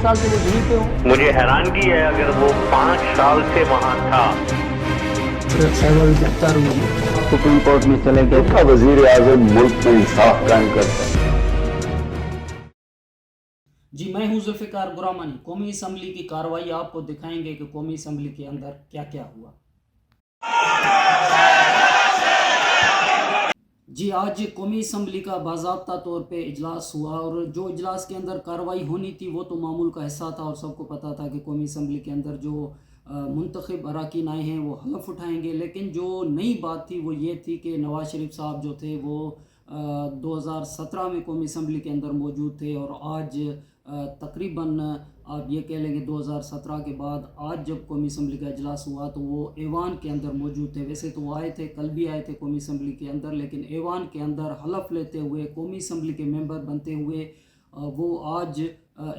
साल से वो यहीं पे हो। मुझे हैरानगी है अगर वो 5 साल से वहाँ था। सहवाल गिरफ्तार हुई, सुप्रीम कोर्ट में चले गए था। वजीर आजम मुल्क में इंसाफ कायम करता है। जी, मैं हूं जुल्फिकार बुरामानी। कौमी असम्बली की कार्रवाई आपको दिखाएंगे कि कौमी असम्बली के अंदर क्या क्या हुआ। जी, आज कौमी असम्बली का बाज़ाब्ता तौर पे इजलास हुआ और जो इजलास के अंदर कार्रवाई होनी थी वो तो मामूल का हिस्सा था और सबको पता था कि कौमी असम्बली के अंदर जो मुंतखब अरकान आए हैं वो हलफ उठाएंगे। लेकिन जो नई बात थी वो ये थी कि नवाज़ शरीफ साहब जो थे वो 2017 में कौमी असम्बली के अंदर मौजूद थे और आज तकरीबन आप ये कह लेंगे 2017 के बाद आज जब कौमी असम्बली का इजलास हुआ तो वो ऐवान के अंदर मौजूद थे। वैसे तो वो आए थे, कल भी आए थे कौमी असम्बली के अंदर, लेकिन ऐवान के अंदर हलफ लेते हुए कौमी असम्बली के मेंबर बनते हुए वो आज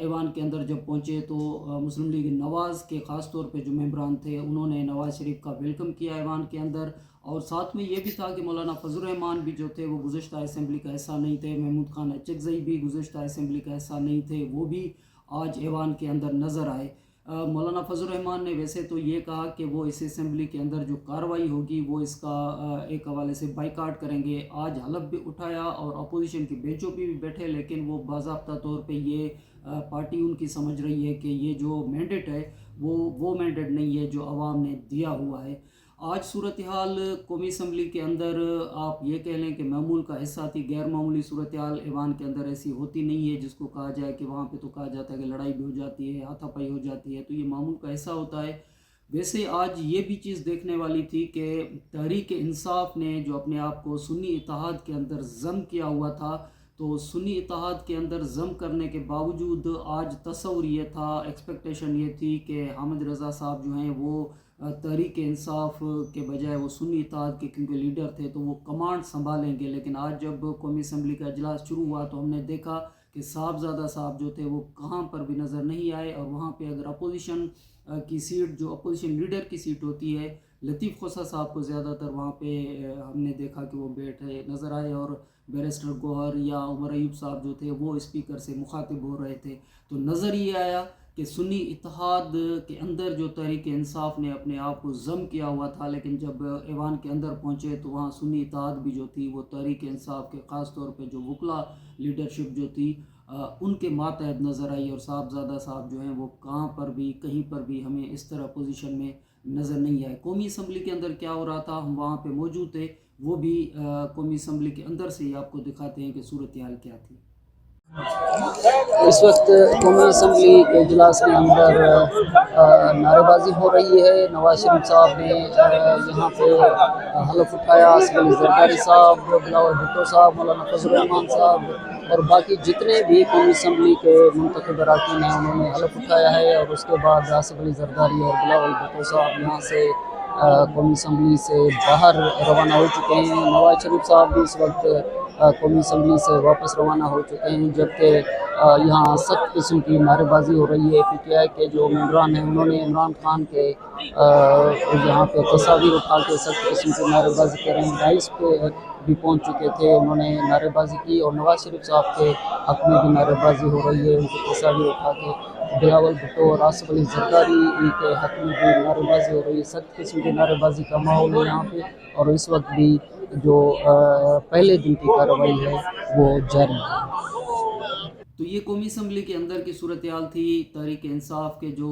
ऐवान के अंदर जब पहुँचे तो मुस्लिम लीग नवाज़ के ख़ास तौर पे जो मेंबरान थे उन्होंने नवाज़ शरीफ का वेलकम किया ऐवान के अंदर। और साथ में ये भी था कि मौलाना फजल रहमान भी जो थे वो गुज़श्ता असम्बली का हिस्सा नहीं थे, महमूद खान अचकज़ई भी गुज़श्ता असम्बली का हिस्सा नहीं थे, वो भी आज ऐवान के अंदर नज़र आए। मौलाना फजल रहमान ने वैसे तो ये कहा कि वो इस असम्बली के अंदर जो कार्रवाई होगी वो इसका एक हवाले से बाइकाट करेंगे। आज हलफ भी उठाया और अपोजिशन की बेंचों पे भी बैठे, लेकिन वो बाज़ाब्ता तौर पे ये पार्टी उनकी समझ रही है कि ये जो मैंडेट है वो मैंडेट नहीं है जो अवाम ने दिया हुआ है। आज सूरत हाल कौमी असम्बली के अंदर आप ये कह लें कि मामूल का हिस्सा थी। गैर मामूली सूरत हाल ऐवान के अंदर ऐसी होती नहीं है जिसको कहा जाए कि वहाँ पे तो कहा जाता है कि लड़ाई भी हो जाती है, हाथापाई हो जाती है, तो ये मामूल का हिस्सा होता है। वैसे आज ये भी चीज़ देखने वाली थी कि तहरीक इंसाफ ने जो अपने आप को सुन्नी इत्तेहाद के अंदर ज़म किया हुआ था, तो सुन्नी इत्तेहाद के अंदर ज़म करने के बावजूद आज तस्वुर ये था, एक्सपेक्टेशन ये थी कि हामिद रज़ा साहब जो हैं वो तहरीक इंसाफ के बजाय वो सुन्नी इत्तेहाद के क्योंकि लीडर थे तो वो कमांड संभालेंगे। लेकिन आज जब कौमी असम्बली का इजलास शुरू हुआ तो हमने देखा कि साहबजादा साहब जो थे वो कहाँ पर भी नज़र नहीं आए। और वहाँ पे अगर अपोजिशन की सीट, जो अपोजिशन लीडर की सीट होती है, लतीफ़ खोसा साहब को ज़्यादातर वहाँ पे हमने देखा कि वो बैठे नज़र आए और बैरिस्टर गौहर या उमर अयूब साहब जो थे वो स्पीकर से मुखातिब हो रहे थे। तो नज़र ये आया कि सुन्नी इत्तेहाद के अंदर जो तहरीक इंसाफ ने अपने आप को ज़म किया हुआ था, लेकिन जब ऐवान के अंदर पहुँचे तो वहाँ सुन्नी इत्तेहाद भी जो थी वो तहरीक इंसाफ के ख़ास तौर पे जो वकला लीडरशिप जो थी उनके मातहत नज़र आई। और साहबजादा साहब जो हैं वो कहाँ पर भी कहीं पर भी हमें इस तरह पोजीशन में नज़र नहीं आए। कौमी असम्बली के अंदर क्या हो रहा था, हम वहाँ पे मौजूद थे, वो भी कौमी असम्बली के अंदर से ही आपको दिखाते हैं कि सूरत हाल क्या थी। इस वक्त कौमी असम्बली के इजलास के अंदर नारेबाजी हो रही है। नवाज शरीफ साहब ने यहाँ पे हलफ उठाया, असफ अली जरदारी साहब, बिलावल भुट्टो साहब, मौलाना फजल रहमान साहब और बाकी जितने भी कौमी असम्बली के मुंतखब अरकान हैं उन्होंने हलफ उठाया है। और उसके बाद असफ अली जरदारी और बिलावल भुट्टो साहब यहाँ से कौमी असम्बली से बाहर रवाना हो चुके हैं। नवाज शरीफ साहब भी इस वक्त कौमी असम्बली से वापस रवाना हो चुके हैं, जबकि यहाँ सख्त किस्म की नारेबाजी हो रही है। PTI के जो मेंबरान हैं उन्होंने इमरान खान के यहाँ पे तस्वीर उठा के सख्त किस्म की नारेबाजी कर रहे हैं। डाइस पे भी पहुँच चुके थे, उन्होंने नारेबाजी की और नवाज शरीफ साहब के हक में भी नारेबाजी हो रही है। उनकी तस्वीर उठा के बिलावल भुट्टो और आसिफ अली जरदारी के हक में भी नारेबाजी हो रही है। सख्त किस्म की नारेबाजी का माहौल है यहाँ पे और इस वक्त भी जो पहले दिन की कार्रवाई है वो जारी है। तो ये कौमी असम्बली के अंदर की सूरत हाल थी। तहरीक इंसाफ के जो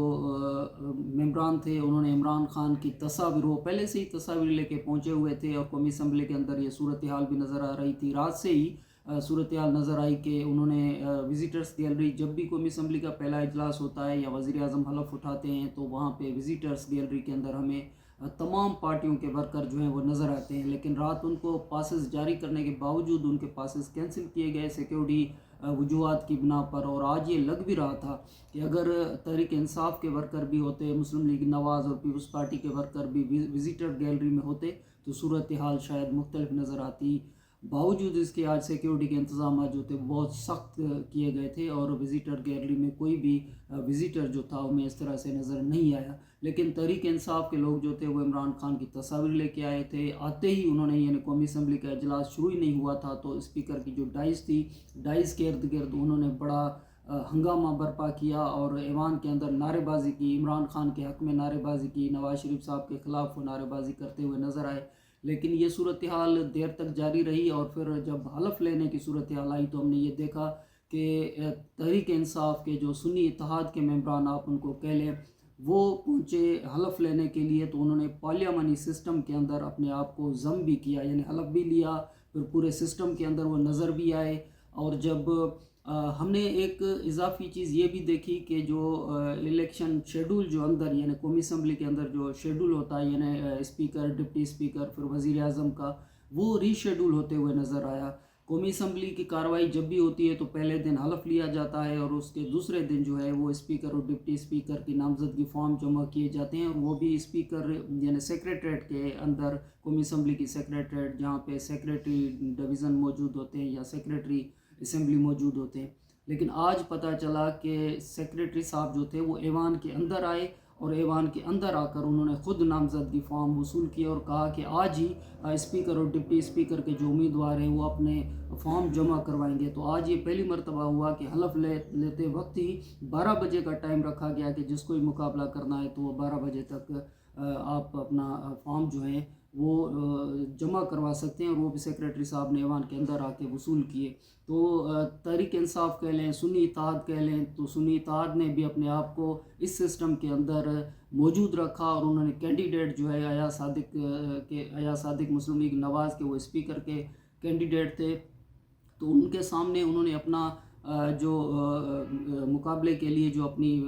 मेंबरान थे उन्होंने इमरान खान की तस्वीर, वो पहले से ही तस्वीर लेके पहुँचे हुए थे और कौमी असम्बली के अंदर ये सूरत हाल भी नज़र आ रही थी। रात से ही सूरत हाल नज़र आई कि उन्होंने विज़िटर्स गैलरी, जब भी कौमी असम्बली का पहला इजलास होता है या वज़ीर आज़म हलफ उठाते हैं तो वहाँ पे विज़िटर्स गैलरी के अंदर हमें तमाम पार्टियों के वर्कर जो हैं वो नज़र आते हैं। लेकिन रात उनको पासेस जारी करने के बावजूद उनके पासेस कैंसिल किए गए सिक्योरिटी वजूहात की बिना पर। और आज ये लग भी रहा था कि अगर तहरीक इंसाफ के वर्कर भी होते, मुस्लिम लीग नवाज़ और पीपल्स पार्टी के वर्कर भी विज़िटर गैलरी में होते तो सूरत हाल शायद मुख्तलिफ नज़र आती। बावजूद इसके आज सिक्योरिटी के इंतजाम जो थे बहुत सख्त किए गए थे और विज़िटर गैलरी में कोई भी विज़िटर जो था उन्हें इस तरह से नज़र नहीं आया। लेकिन तहरीक इंसाफ के लोग जो थे वो इमरान खान की तस्वीर लेके आए थे। आते ही उन्होंने, यानी कौमी असम्बली का इजलास शुरू ही नहीं हुआ था तो स्पीकर की जो डाइस थी, डाइस के इर्द गिर्द उन्होंने बड़ा ہنگامہ برپا کیا اور ایوان کے اندر نعرے بازی کی، عمران خان کے حق میں نعرے بازی کی، نواز شریف صاحب کے خلاف وہ نعرے بازی کرتے ہوئے نظر آئے. لیکن یہ صورتحال دیر تک جاری رہی، اور پھر جب حلف لینے کی صورتحال آئی تو ہم نے یہ دیکھا کہ تحریک انصاف کے جو سنی اتحاد کے ممبران آپ ان کو کہہ لیں، وہ پہنچے حلف لینے کے لیے، تو انہوں نے پارلیمانی سسٹم کے اندر اپنے آپ کو ضم بھی کیا، یعنی حلف بھی لیا، پھر پورے سسٹم کے اندر وہ نظر بھی آئے. اور جب ہم نے ایک اضافی چیز یہ بھی دیکھی کہ جو الیکشن شیڈول جو اندر، یعنی قومی اسمبلی کے اندر جو شیڈول ہوتا ہے، یعنی اسپیکر، ڈپٹی اسپیکر، پھر وزیر اعظم کا، وہ ری شیڈول ہوتے ہوئے نظر آیا. قومی اسمبلی کی کارروائی جب بھی ہوتی ہے تو پہلے دن حلف لیا جاتا ہے، اور اس کے دوسرے دن جو ہے وہ اسپیکر اور ڈپٹی اسپیکر کی نامزدگی فارم جمع کیے جاتے ہیں، اور وہ بھی اسپیکر یعنی سیکریٹریٹ کے اندر، قومی اسمبلی کی سیکریٹریٹ جہاں پہ سیکریٹری ڈویژن موجود ہوتے ہیں یا سیکریٹری اسمبلی موجود ہوتے ہیں. لیکن آج پتہ چلا کہ سیکریٹری صاحب جو تھے وہ ایوان کے اندر آئے، اور ایوان کے اندر آ کر انہوں نے خود نامزدگی فارم وصول کیا اور کہا کہ آج ہی اسپیکر اور ڈپٹی اسپیکر کے جو امیدوار ہیں وہ اپنے فارم جمع کروائیں گے. تو آج یہ پہلی مرتبہ ہوا کہ حلف لیتے وقت ہی 12 بجے کا ٹائم رکھا گیا کہ جس کو بھی مقابلہ کرنا ہے تو وہ 12 بجے تک آپ اپنا فارم جو ہے وہ جمع کروا سکتے ہیں، اور وہ بھی سیکریٹری صاحب نے ایوان کے اندر آ کے وصول کیے. تو تحریک انصاف کہہ لیں، سنی اتحاد کہہ لیں، تو سنی اتحاد نے بھی اپنے آپ کو اس سسٹم کے اندر موجود رکھا، اور انہوں نے کینڈیڈیٹ جو ہے ایاز صادق مسلم لیگ نواز کے، وہ اسپیکر کے کینڈیڈیٹ تھے. تو ان کے سامنے انہوں نے اپنا جو مقابلے کے لیے جو اپنی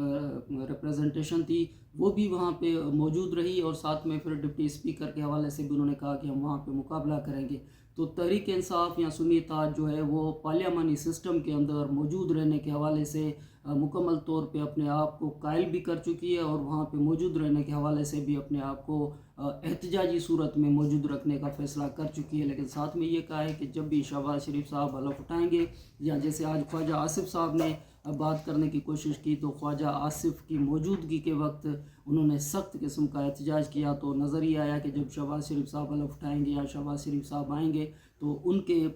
ریپریزنٹیشن تھی وہ بھی وہاں پہ موجود رہی، اور ساتھ میں پھر ڈپٹی اسپیکر کے حوالے سے بھی انہوں نے کہا کہ ہم وہاں پہ مقابلہ کریں گے. تو تحریک انصاف یا سنی اتحاد جو ہے وہ پارلیمانی سسٹم کے اندر موجود رہنے کے حوالے سے مکمل طور پہ اپنے آپ کو قائل بھی کر چکی ہے، اور وہاں پہ موجود رہنے کے حوالے سے بھی اپنے آپ کو احتجاجی صورت میں موجود رکھنے کا فیصلہ کر چکی ہے. لیکن ساتھ میں یہ کہا ہے کہ جب بھی شہباز شریف صاحب حلف اٹھائیں گے، یا جیسے آج خواجہ آصف صاحب نے بات کرنے کی کوشش کی، تو خواجہ آصف کی موجودگی کے وقت انہوں نے سخت قسم کا احتجاج کیا. تو نظر ہی آیا کہ جب شہباز شریف صاحب حلف اٹھائیں گے یا شہباز شریف صاحب آئیں گے تو ان کے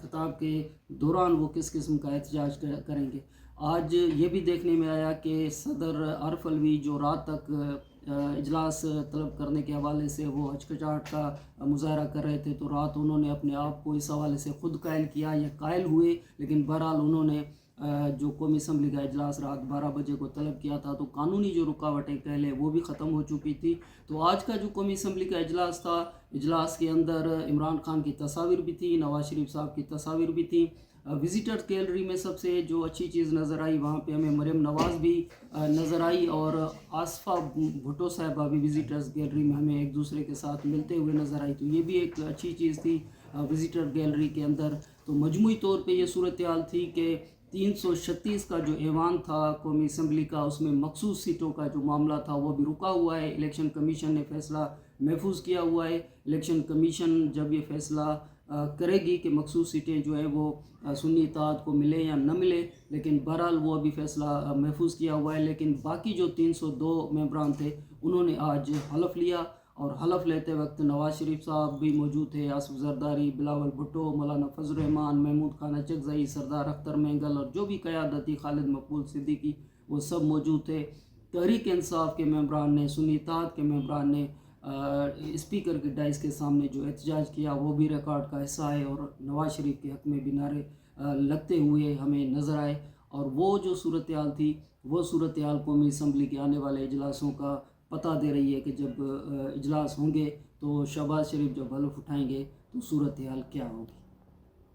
خطاب کے دوران وہ کس قسم کا احتجاج کریں گے. آج یہ بھی دیکھنے میں آیا کہ صدر عارف علوی جو رات تک اجلاس طلب کرنے کے حوالے سے وہ ہچکچاہٹ کا مظاہرہ کر رہے تھے، تو رات انہوں نے اپنے آپ کو اس حوالے سے خود قائل کیا یا قائل ہوئے. لیکن بہرحال انہوں نے جو قومی اسمبلی کا اجلاس رات 12 بجے کو طلب کیا تھا، تو قانونی جو رکاوٹیں پہلے وہ بھی ختم ہو چکی تھی. تو آج کا جو قومی اسمبلی کا اجلاس تھا، اجلاس کے اندر عمران خان کی تصاویر بھی تھی، نواز شریف صاحب کی تصاویر بھی تھیں. وزیٹر گیلری میں سب سے جو اچھی چیز نظر آئی، وہاں پہ ہمیں مریم نواز بھی نظر آئی، اور آصفہ بھٹو صاحبہ بھی وزیٹرز گیلری میں ہمیں ایک دوسرے کے ساتھ ملتے ہوئے نظر آئی. تو یہ بھی ایک اچھی چیز تھی وزیٹر گیلری کے اندر. تو مجموعی طور پہ یہ صورتحال تھی کہ 336 کا جو ایوان تھا قومی اسمبلی کا، اس میں مخصوص سیٹوں کا جو معاملہ تھا وہ بھی رکا ہوا ہے. الیکشن کمیشن نے فیصلہ محفوظ کیا ہوا ہے. الیکشن کمیشن جب یہ فیصلہ کرے گی کہ مخصوص سیٹیں جو ہے وہ سنی اتحاد کو ملے یا نہ ملے، لیکن بہرحال وہ ابھی فیصلہ محفوظ کیا ہوا ہے. لیکن باقی جو 302 ممبران تھے انہوں نے آج حلف لیا، اور حلف لیتے وقت نواز شریف صاحب بھی موجود تھے، آصف زرداری، بلاول بھٹو، مولانا فضل الرحمان، محمود خان اچکزئی، سردار اختر مینگل، اور جو بھی قیادت تھی، خالد مقبول صدیقی، وہ سب موجود تھے. تحریک انصاف کے ممبران نے، سنی اتحاد کے ممبران نے اسپیکر کے ڈائز کے سامنے جو احتجاج کیا وہ بھی ریکارڈ کا حصہ ہے، اور نواز شریف کے حق میں بھی نعرے لگتے ہوئے ہمیں نظر آئے. اور وہ جو صورتحال تھی، وہ صورتحال قومی اسمبلی کے آنے والے اجلاسوں کا پتہ دے رہی ہے کہ جب اجلاس ہوں گے تو شہباز شریف جب حلف اٹھائیں گے تو صورتحال کیا ہوگی.